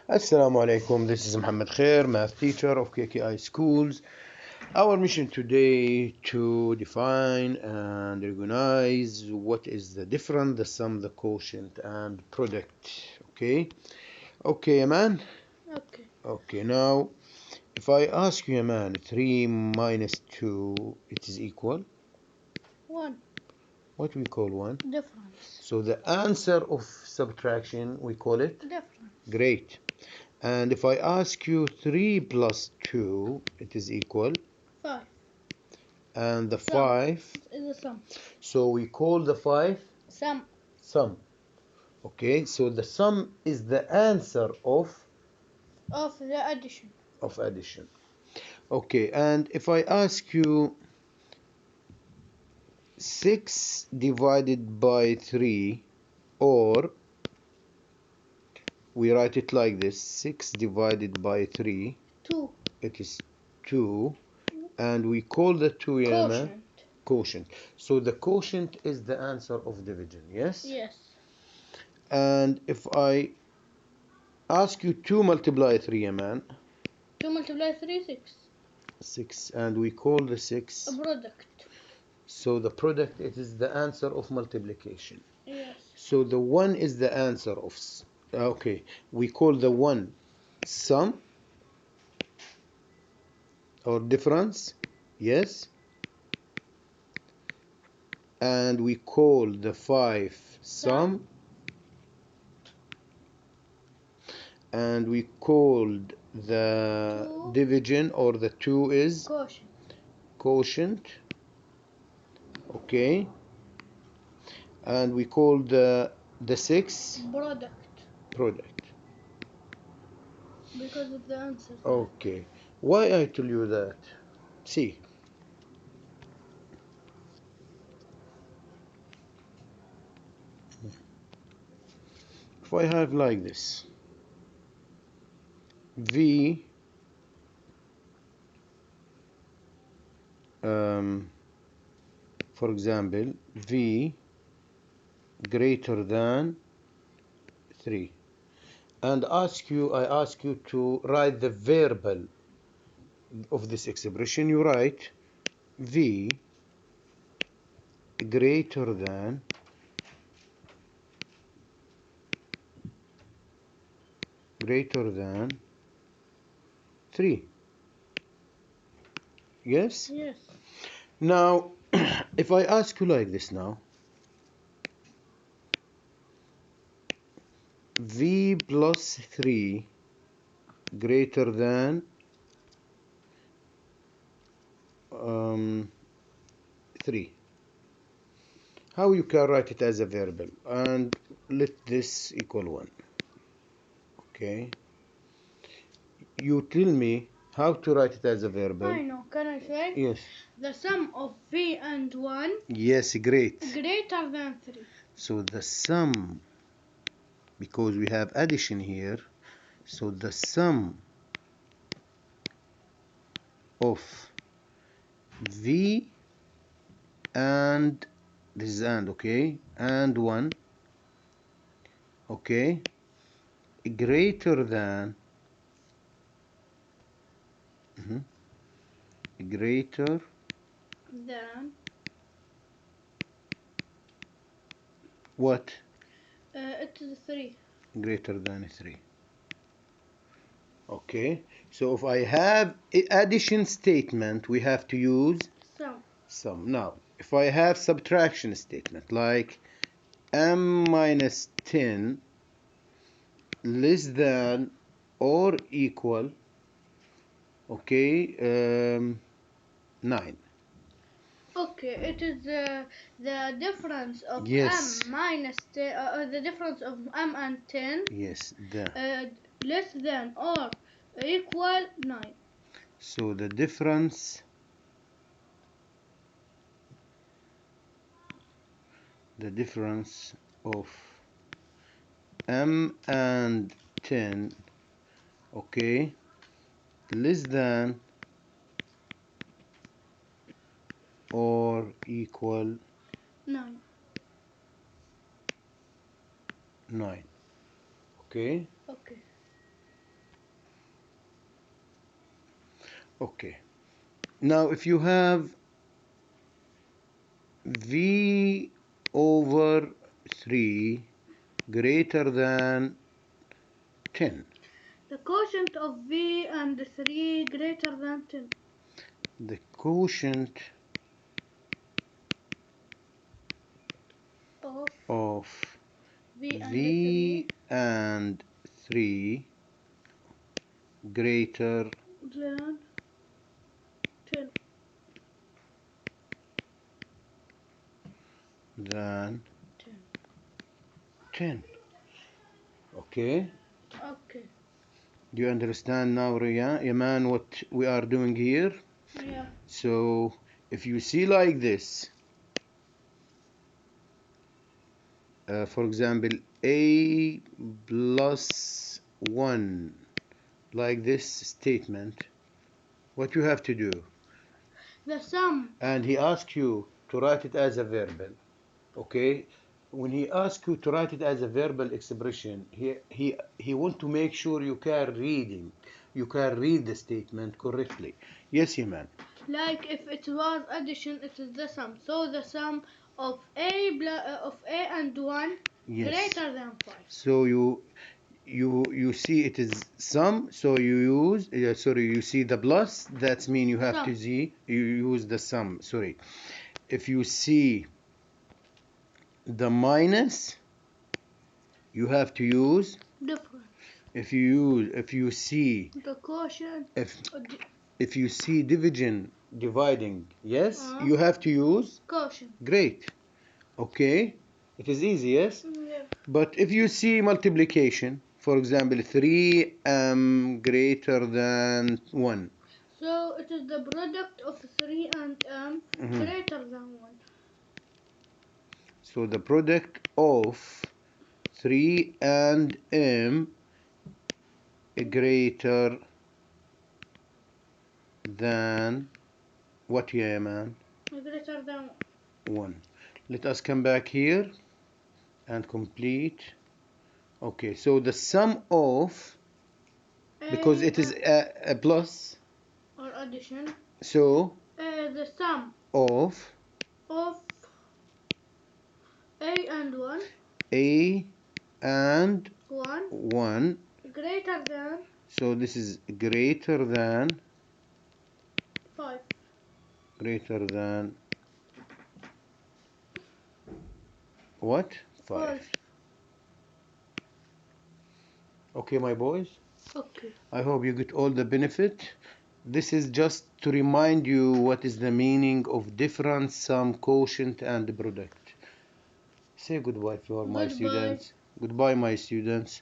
Assalamu alaikum, this is Muhammad Khair, math teacher of KKI schools. Our mission today to define and recognize what is the difference, the sum, the quotient, and product. Okay, man. Okay, now if I ask you, man, 3 minus 2, it is equal? 1. What we call 1? Difference. So the answer of subtraction, we call it? Difference. Great. And if I ask you 3 plus 2, it is equal? 5. And the Sum. 5? Is a sum. So we call the 5? Sum. Okay, so the sum is the answer of the addition. addition. Okay, and if I ask you 6 divided by 3, or we write it like this, 6 divided by 3, 2. it is 2, and we call the 2 quotient. So the quotient is the answer of division, yes? Yes. And if I ask you 2 multiply 3, 2 multiply 3, 6. 6, and we call the 6 a product. So the product, it is the answer of multiplication. Yes. So the 1 is the answer of, okay, we call the 1 sum or difference, yes? And we call the 5 sum, and we called the 2. division, or the 2 is quotient. Okay, and we call the 6 product, because of the answer. Okay, why I tell you that? See, if I have like this, V for example, V greater than 3, and I ask you to write the variable of this expression. You write V greater than 3. Yes? Yes. Now, if I ask you like this now, V plus 3 greater than 3. How you can write it as a variable? And let this equal 1. Okay. You tell me how to write it as a variable. I know. Can I say? Yes. The sum of V and 1. Yes, great. Greater than 3. So the sum, because we have addition here, so the sum of V and this is and, okay, and 1, okay, greater than greater Then what? It is 3. Greater than 3. Okay, so if I have addition statement, we have to use sum. Now, if I have subtraction statement like m minus 10 less than or equal, okay, 9. Okay, it is the difference of Yes. m minus 10, the difference of m and 10. Yes, Less than or equal 9. So the difference of m and 10, okay, less than or equal 9. 9. Okay. Okay. Okay. Now if you have V over 3 greater than 10, The quotient of V and 3 greater than 10. the quotient Of of V and V and 3 greater 3 than 10. than 10. 10. Okay. Okay. Do you understand now, Yaman, what we are doing here? Yeah. So if you see like this, for example, a plus 1, like this statement, what you have to do? The sum. And he asks you to write it as a verbal. Okay? When he asks you to write it as a verbal expression, he want to make sure you can read the statement correctly. Yes, Yaman. Like if it was addition, it is the sum. So the sum of of A and 1 Yes. greater than 5. So you see it is sum, so you use you see the plus, that means you have Sum. to see, you use the sum. Sorry. If you see the minus, you have to use, Different. if you see, The quotient. if you see division, dividing, yes, you have to use Quotient. great. Okay, it is easy, yes. Yeah. But if you see multiplication, for example, 3m greater than 1. So it is the product of 3 and m greater than 1. So the product of 3 and m greater than what, yeah, man? Greater than 1. Let us come back here and complete. Okay, so the sum of, because it is a plus, or addition. so The sum of of A and 1. a and 1 1. greater than So this is greater than 5. greater than what? 5. Okay, my boys. Okay. I hope you get all the benefit. This is just to remind you what is the meaning of difference, sum, quotient, and product. Say goodbye for my Goodbye. students. Goodbye, my students.